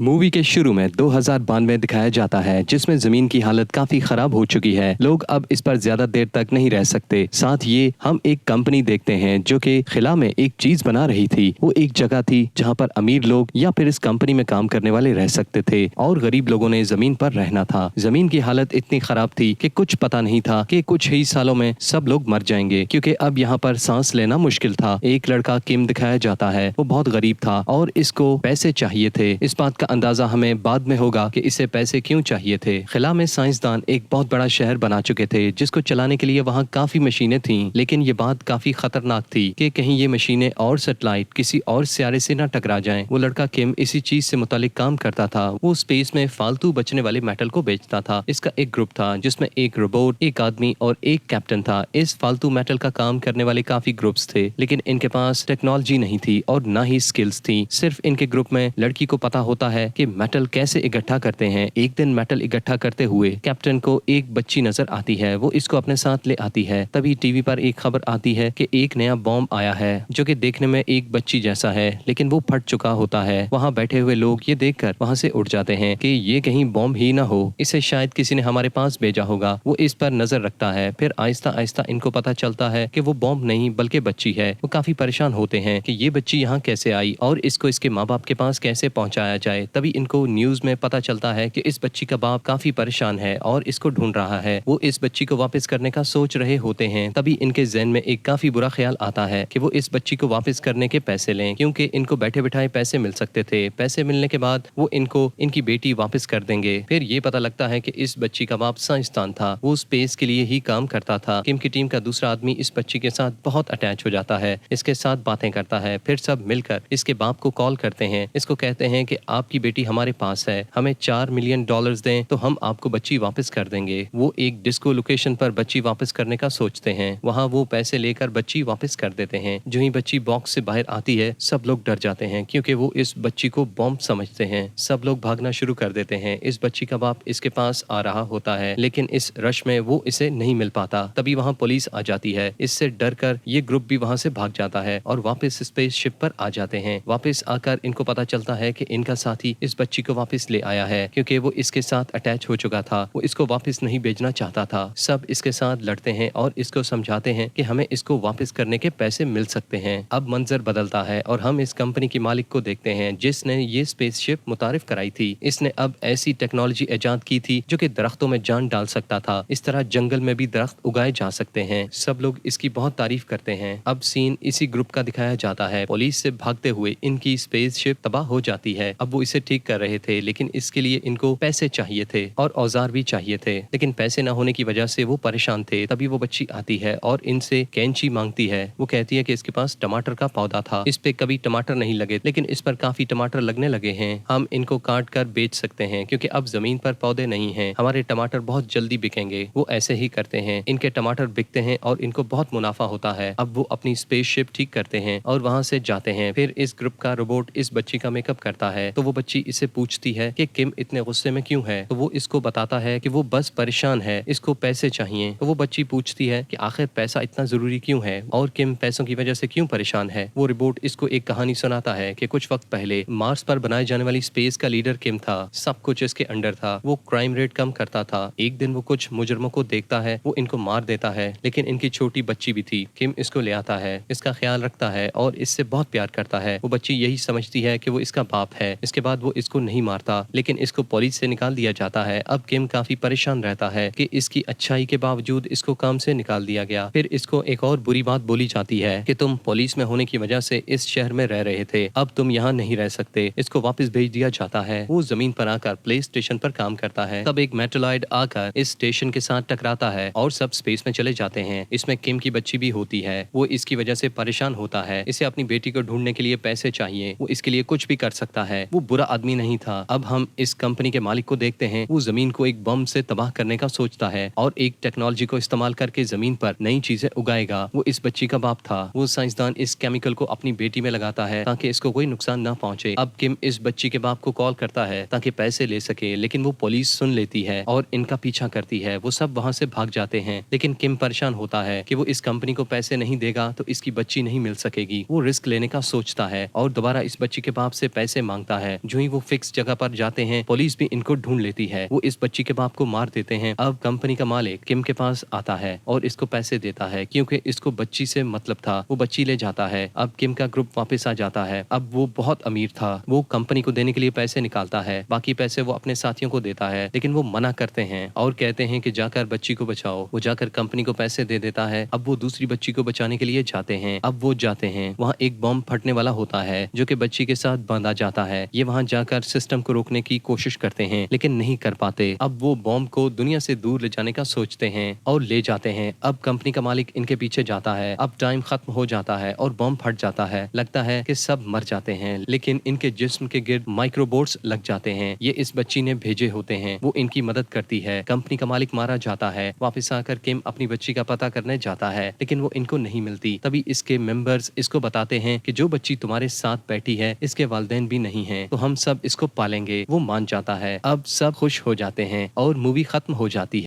Movie के शुरू में 2092 दिखाया जाता है, जिसमें जमीन की हालत काफी खराब हो चुकी है। लोग अब इस पर ज्यादा देर तक नहीं रह सकते। साथ ये हम एक कंपनी देखते हैं जो कि खिला में एक चीज बना रही थी। वो एक जगह थी जहां पर अमीर लोग या फिर इस कंपनी में काम करने वाले रह सकते थे और गरीब लोगों ने जमीन पर रहना था। जमीन की हालत इतनी खराब थी कि कुछ पता नहीं था कि कुछ ही सालों में सब लोग मर जाएंगे, क्योंकि अब यहाँ पर सांस लेना मुश्किल था। एक लड़का किम दिखाया जाता है, वो बहुत गरीब था और इसको पैसे चाहिए थे। इस बात का अंदाजा हमें बाद में होगा कि इसे पैसे क्यों चाहिए थे। खिला में साइंसदान एक बहुत बड़ा शहर बना चुके थे, जिसको चलाने के लिए वहाँ काफी मशीनें थीं, लेकिन ये बात काफी खतरनाक थी कि कहीं ये मशीनें और सैटेलाइट किसी और सियारे से न टकरा जाएं। वो लड़का किम इसी चीज से मुतालिक काम करता था। वो स्पेस में फालतू बचने वाले मेटल को बेचता था। इसका एक ग्रुप था जिसमें एक रोबोट, एक आदमी और एक कैप्टन था। इस फालतू मेटल का काम करने वाले काफी ग्रुप्स थे, लेकिन इनके पास टेक्नोलॉजी नहीं थी और ना ही स्किल्स थी। सिर्फ इनके ग्रुप में लड़की को पता होता है कि मेटल कैसे इकट्ठा करते हैं। एक दिन मेटल इकट्ठा करते हुए कैप्टन को एक बच्ची नजर आती है। वो इसको अपने साथ ले आती है। तभी टीवी पर एक खबर आती है कि एक नया बॉम्ब आया है जो कि देखने में एक बच्ची जैसा है, लेकिन वो फट चुका होता है। वहाँ बैठे हुए लोग ये देखकर वहाँ से उठ जाते हैं कि ये कहीं बॉम्ब ही ना हो, इसे शायद किसी ने हमारे पास भेजा होगा। वो इस पर नजर रखता है। फिर आहिस्ता आहिस्ता इनको पता चलता है कि वो बॉम्ब नहीं बल्कि बच्ची है। वो काफी परेशान होते हैं कि ये बच्ची यहाँ कैसे आई और इसको इसके माँ बाप के पास कैसे पहुँचाया जाए। तभी इनको न्यूज में पता चलता है कि इस बच्ची का बाप काफी परेशान है और इसको ढूंढ रहा है। वो इस बच्ची को वापस करने का सोच रहे होते हैं। तभी इनके ज़हन में एक काफी बुरा ख्याल आता है कि वो इस बच्ची को वापस करने के पैसे लें, क्योंकि इनको बैठे बिठाए पैसे मिल सकते थे। पैसे मिलने के बाद वो इनको इनकी बेटी वापस कर देंगे। फिर ये पता लगता है कि इस बच्ची का बाप साइंसदान था। वो स्पेस के लिए ही काम करता था। किम की टीम का दूसरा आदमी इस बच्ची के साथ बहुत अटैच हो जाता है, इसके साथ बातें करता है। फिर सब मिलकर इसके बाप को कॉल करते हैं। इसको कहते हैं कि आपकी बेटी हमारे पास है, हमें $4 मिलियन दें तो हम आपको बच्ची वापस कर देंगे। वो एक डिस्को लोकेशन पर बच्ची वापस करने का सोचते हैं। वहाँ वो पैसे लेकर बच्ची वापस कर देते हैं। जो ही बच्ची बॉक्स से बाहर आती है, सब लोग डर जाते हैं, क्योंकि वो इस बच्ची को बॉम्ब समझते हैं। सब लोग भागना शुरू कर देते हैं। इस बच्ची का बाप इसके पास आ रहा होता है, लेकिन इस रश में वो इसे नहीं मिल पाता। तभी वहाँ पुलिस आ जाती है। इससे डर कर ये ग्रुप भी वहाँ से भाग जाता है और वापस स्पेसशिप पर आ जाते हैं। वापस आकर इनको पता चलता है कि इनका साथी इस बच्ची को वापस ले आया है, क्योंकि वो इसके साथ अटैच हो चुका था। वो इसको वापस नहीं भेजना चाहता था। सब इसके साथ लड़ते हैं और इसको समझाते हैं कि हमें इसको वापस करने के पैसे मिल सकते हैं। अब मंजर बदलता है और हम इस कंपनी के मालिक को देखते हैं जिसने ये स्पेसशिप मुतारिफ कराई थी। इसने अब ऐसी टेक्नोलॉजी इजाद की थी जो कि दरख्तों में जान डाल सकता था। इस तरह जंगल में भी दरख्त उगाए जा सकते हैं। सब लोग इसकी बहुत तारीफ करते हैं। अब सीन इसी ग्रुप का दिखाया जाता है। पुलिस से भागते हुए इनकी स्पेसशिप तबाह हो जाती है। अब वो इसे ठीक कर रहे थे, लेकिन इसके लिए इनको पैसे चाहिए थे और औजार भी चाहिए थे, लेकिन पैसे न होने की वजह से वो परेशान थे। तभी वो बच्ची आती है और इनसे कैंची मांगती है। वो कहती है कि इसके पास टमाटर का पौधा था, इस पे कभी टमाटर नहीं लगे, लेकिन इस पर काफी टमाटर लगने लगे हैं। हम इनको काट कर बेच सकते हैं, क्योंकि अब जमीन पर पौधे नहीं हैं। हमारे टमाटर बहुत जल्दी बिकेंगे। वो ऐसे ही करते हैं। इनके टमाटर बिकते हैं और इनको बहुत मुनाफा होता है। अब वो अपनी स्पेसशिप ठीक करते हैं और वहाँ से जाते हैं। फिर इस ग्रुप का रोबोट इस बच्ची का मेकअप करता है। तो वो बच्ची इसे पूछती है कि किम इतने गुस्से में क्यों है। तो वो इसको बताता है कि वो बस परेशान है, इसको पैसे चाहिए। तो वो बच्ची पूछती है कि आखिर पैसा इतना जरूरी क्यों है और किम पैसों की वजह से क्यों परेशान है। वो रोबोट इसको एक कहानी सुनाता है कि कुछ वक्त पहले मार्स पर बनाए जाने वाली स्पेस का लीडर किम था। सब कुछ इसके अंडर था। वो क्राइम रेट कम करता था। एक दिन वो कुछ मुजरमों को देखता है, वो इनको मार देता है, लेकिन इनकी छोटी बच्ची भी थी। किम इसको ले आता है, इसका ख्याल रखता है और इससे बहुत प्यार करता है। वो बच्ची यही समझती है कि वो इसका बाप है। इसके बाद वो इसको नहीं मारता, लेकिन इसको पुलिस से निकाल दिया जाता है। अब किम काफी परेशान रहता है कि इसकी अच्छाई के बावजूद इसको काम से निकाल दिया गया। फिर इसको एक और बुरी बात बोली जाती है कि तुम पुलिस में होने की वजह से इस शहर में रह रहे थे, अब तुम यहाँ नहीं रह सकते। इसको वापस भेज दिया जाता है। वो जमीन पर आकर प्ले स्टेशन पर काम करता है। तब एक मेटलॉइड आकर इस स्टेशन के साथ टकराता है और सब स्पेस में चले जाते हैं। इसमें किम की बच्ची भी होती है। वो इसकी वजह से परेशान होता है। इसे अपनी बेटी को ढूंढने के लिए पैसे चाहिए। वो इसके लिए कुछ भी कर सकता है। वो बुरा आदमी नहीं था। अब हम इस कंपनी के मालिक को देखते हैं। वो जमीन को एक बम से तबाह करने का सोचता है और एक टेक्नोलॉजी को इस्तेमाल करके जमीन पर नई चीजें उगाएगा। वो इस बच्ची का बाप था। वो साइंसदान इस केमिकल को अपनी बेटी में लगाता है ताकि इसको कोई नुकसान न पहुंचे। अब किम इस बच्ची के बाप को कॉल करता है ताकि पैसे ले सके, लेकिन वो पुलिस सुन लेती है और इनका पीछा करती है। वो सब वहाँ से भाग जाते हैं, लेकिन किम परेशान होता है कि वो इस कंपनी को पैसे नहीं देगा तो इसकी बच्ची नहीं मिल सकेगी। वो रिस्क लेने का सोचता है और दोबारा इस बच्ची के बाप से पैसे मांगता है, जो ही वो फिक्स जगह पर जाते हैं, पुलिस भी इनको ढूंढ लेती है। वो इस बच्ची के बाप को मार देते हैं। अब कंपनी का मालिक किम के पास आता है और इसको पैसे देता है क्योंकि इसको बच्ची से मतलब था। वो बच्ची ले जाता है। अब किम का ग्रुप वापस आ जाता है। अब वो बहुत अमीर था। वो कंपनी को देने के लिए पैसे निकालता है, बाकी पैसे वो अपने साथियों को देता है, लेकिन वो मना करते हैं और कहते हैं कि जाकर बच्ची को बचाओ। वो जाकर कंपनी को पैसे दे देता है। अब वो दूसरी बच्ची को बचाने के लिए जाते हैं। अब वो जाते हैं, वहाँ एक बॉम्ब फटने वाला होता है जो कि बच्ची के साथ बांधा जाता है। ये वहाँ जाकर सिस्टम को रोकने की कोशिश करते हैं लेकिन नहीं कर पाते। अब वो बॉम्ब को दुनिया से दूर ले जाने का सोचते हैं और ले जाते हैं। अब कंपनी का मालिक इनके पीछे जाता है। अब टाइम खत्म हो जाता है और बॉम्ब फट जाता है। लगता है कि सब मर जाते हैं, लेकिन इनके जिस्म के गिर्द माइक्रोबोट्स लग जाते हैं। ये इस बच्ची ने भेजे होते हैं। वो इनकी मदद करती है। कंपनी का मालिक मारा जाता है। वापस आकर किम अपनी बच्ची का पता करने जाता है, लेकिन वो इनको नहीं मिलती। तभी इसके मेंबर्स इसको बताते हैं कि जो बच्ची तुम्हारे साथ बैठी है इसके वालिदैन भी नहीं है, तो हम सब इसको पालेंगे। वो मान जाता है। अब सब खुश हो जाते हैं और मूवी खत्म हो जाती है।